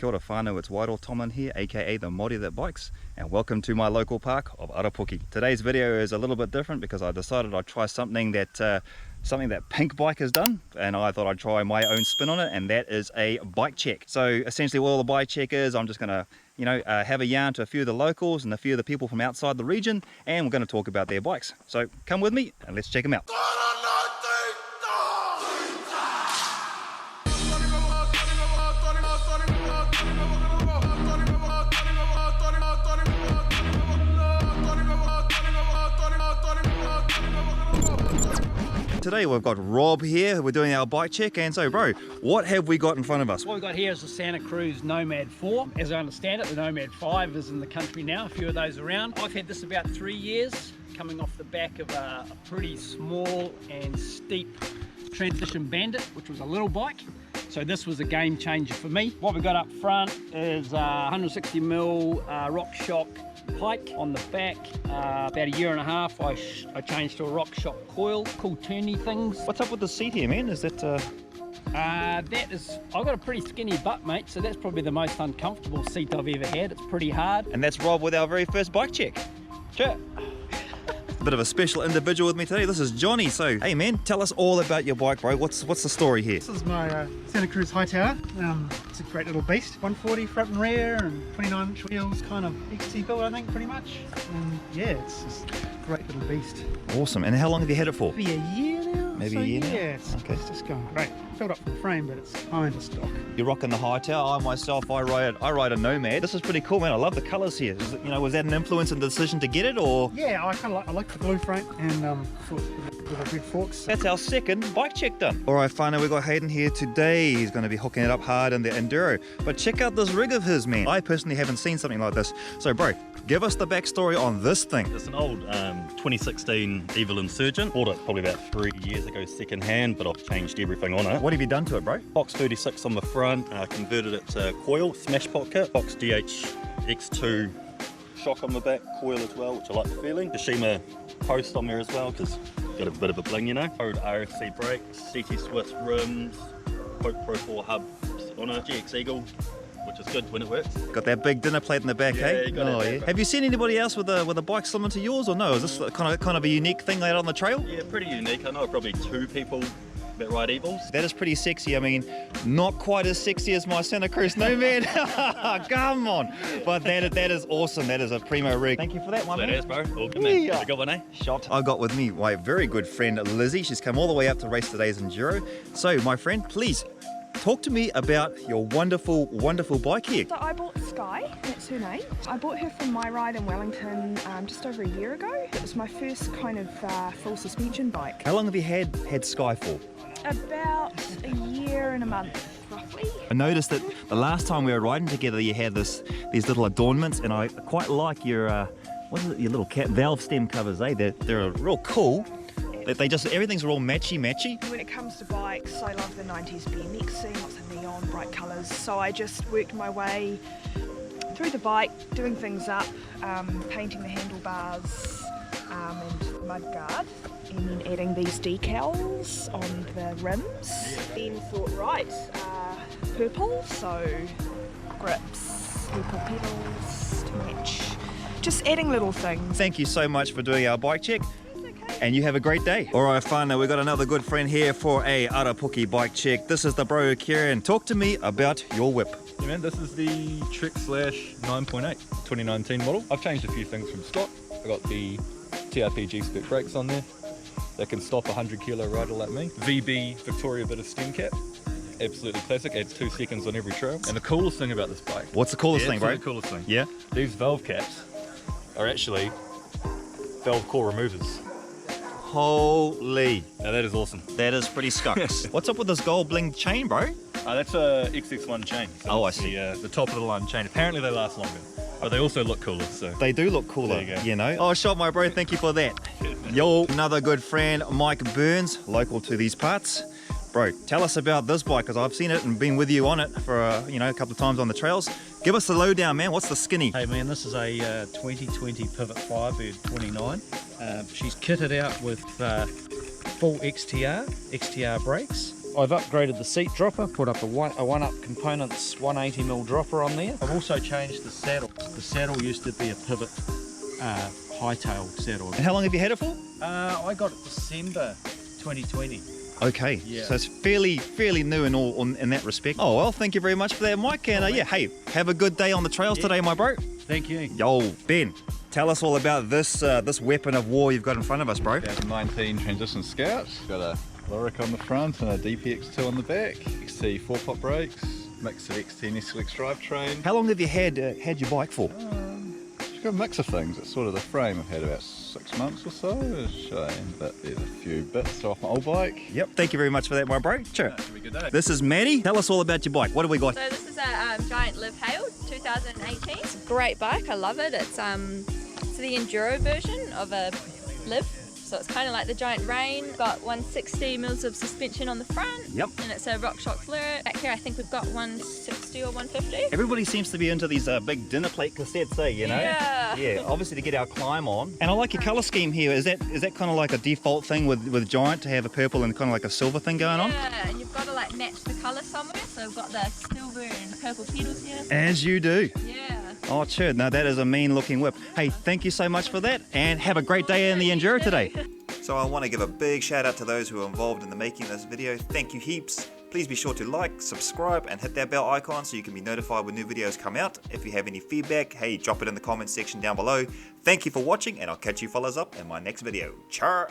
Kia ora whānau, it's Wairoa Tomlin here, aka the Māori that bikes, and welcome to my local park of Arapuke. Today's video is a little bit different because I decided I'd try something that Pink Bike has done, and I thought I'd try my own spin on it, and that is a bike check. So essentially all the bike check is, I'm just gonna have a yarn to a few of the locals and a few of the people from outside the region, and we're going to talk about their bikes. So come with me and let's check them out. Today we've got Rob here, we're doing our bike check, and so bro, what have we got in front of us? What we've got here is the Santa Cruz Nomad 4. As I understand it, the Nomad 5 is in the country now, a few of those around. I've had this about 3 years, coming off the back of a pretty small and steep Transition Bandit, which was a little bike. So this was a game changer for me. What we've got up front is 160mm RockShox pike. On the back, about a year and a half, I changed to a RockShox coil. Cool turny things. What's up with the seat here, man? Is that that is, I've got a pretty skinny butt, mate, so that's probably the most uncomfortable seat I've ever had. It's pretty hard. And that's Rob with our very first bike check. Chur. A bit of a special individual with me today. This is Johnny. So, hey man, tell us all about your bike, bro. What's the story here? This is my Santa Cruz High Tower. It's a great little beast. 140 front and rear and 29-inch wheels, kind of XT build, I think, pretty much. And yeah, it's just a great little beast. Awesome. And how long have you had it for? Maybe a year now. Maybe a year now? Yeah, it's just going great. Filled up from the frame, but it's kind of stock. You're rocking the High Tower. I ride a Nomad. This is pretty cool, man. I love the colours here. Is it, was that an influence in the decision to get it, or? Yeah, I like the blue frame and with the red forks. That's our second bike check done. All right, whānau, we've got Hayden here today. He's going to be hooking it up hard in the Enduro. But check out this rig of his, man. I personally haven't seen something like this. So, bro, give us the backstory on this thing. It's an old 2016 Evil Insurgent. Bought it probably about 3 years ago second hand, but I've changed everything on it. What have you done to it, bro? Box 36 on the front, converted it to coil, smash pot kit. Box DH X2 shock on the back, coil as well, which I like the feeling. The Shima post on there as well, because got a bit of a bling, Code RFC brakes, CT Swiss rims, Coke Pro 4 hubs on a GX Eagle, which is good when it works. Got that big dinner plate in the back, hey? Yeah. Have you seen anybody else with a bike similar to yours, or no? Is this kind of a unique thing out on the trail? Yeah, pretty unique. I know probably 2 people that ride Evils. That is pretty sexy. I mean, not quite as sexy as my Santa Cruz Nomad. Come on. But that is awesome. That is a primo rig. Thank you for that one, man. That is, bro. All good, man. Have a good one, eh? Shot. I got with me my very good friend Lizzie. She's come all the way up to race today's Enduro. So, my friend, please talk to me about your wonderful, wonderful bike here. So I bought Skye, that's her name. I bought her from my ride in Wellington just over a year ago. It was my first kind of full suspension bike. How long have you had Skye for? About a year and a month, roughly. I noticed that the last time we were riding together, you had these little adornments, and I quite like your what is it? Your little valve stem covers, eh? They're real cool. Everything's all matchy. When it comes to bikes, I love the 90s BMX scene, lots of neon, bright colours. So I just worked my way through the bike, doing things up, painting the handlebars and the mudguard, and then adding these decals on the rims. Then thought, right, purple, so grips, purple pedals to match. Just adding little things. Thank you so much for doing our bike check. And you have a great day. All right, whānau, we've got another good friend here for a Arapuke bike check. This is the bro Kieran. Talk to me about your whip. Yeah, man, this is the Trek Slash 9.8 2019 model. I've changed a few things from stock. I got the TRP G-Spec brakes on there that can stop a 100 kilo rider like me. VB Victoria bit of stem cap. Absolutely classic, adds 2 seconds on every trail. And the coolest thing about this bike. What's the coolest thing, bro? The coolest thing. Yeah? These valve caps are actually valve core removers. Holy. Now that is awesome. That is pretty skunks. What's up with this gold bling chain, bro? That's a XX1 chain. So oh, I see. The top of the line chain. Apparently they last longer, but they also look cooler. So they do look cooler, you go. Oh, shot, my bro. Thank you for that. Yo, another good friend, Mike Burns, local to these parts. Bro, tell us about this bike, because I've seen it and been with you on it for a couple of times on the trails. Give us the lowdown, man. What's the skinny? Hey man, this is a 2020 Pivot Firebird 29. She's kitted out with full XTR brakes, I've upgraded the seat dropper, put up a one-up components 180mm dropper on there. I've also changed the saddle. The saddle used to be a pivot hightail saddle. And how long have you had it for? I got it December 2020. Okay, Yeah. so it's fairly new in that respect. Oh well, thank you very much for that, Mike. And yeah, hey, have a good day on the trails today, my bro. Thank you. Yo, Ben, tell us all about this this weapon of war you've got in front of us, bro. 2019 Transition Scout. Got a Lyric on the front and a DPX2 on the back. XT 4-pot brakes, mix of XT SLX drivetrain. How long have you had your bike for? It's got a mix of things. It's sort of the frame I've had about 6 months or so. It's a shame, but there's a few bits off my old bike. Yep, thank you very much for that, my bro. Sure. Have a good day. This is Maddie. Tell us all about your bike. What do we got? So this is a Giant Live Hail 2018. It's a great bike, I love it. It's the enduro version of a Live. So it's kind of like the Giant Rain. Got 160 mils of suspension on the front. Yep. And it's a RockShox flirt. Back here I think we've got 160 or 150. Everybody seems to be into these big dinner plate cassettes, you know? Yeah. Yeah, obviously to get our climb on. And I like your colour scheme here. Is that kind of like a default thing with Giant to have a purple and kind of like a silver thing going on? Yeah, and you've got to like match the colour somewhere. So we've got the silver and purple pedals here. As you do. Yeah. Oh, Chur, no, that is a mean looking whip. Hey, thank you so much for that and have a great day in the Enduro today. So I want to give a big shout out to those who are involved in the making of this video. Thank you heaps. Please be sure to like, subscribe and hit that bell icon so you can be notified when new videos come out. If you have any feedback, hey, drop it in the comments section down below. Thank you for watching and I'll catch you fellas up in my next video. Chur!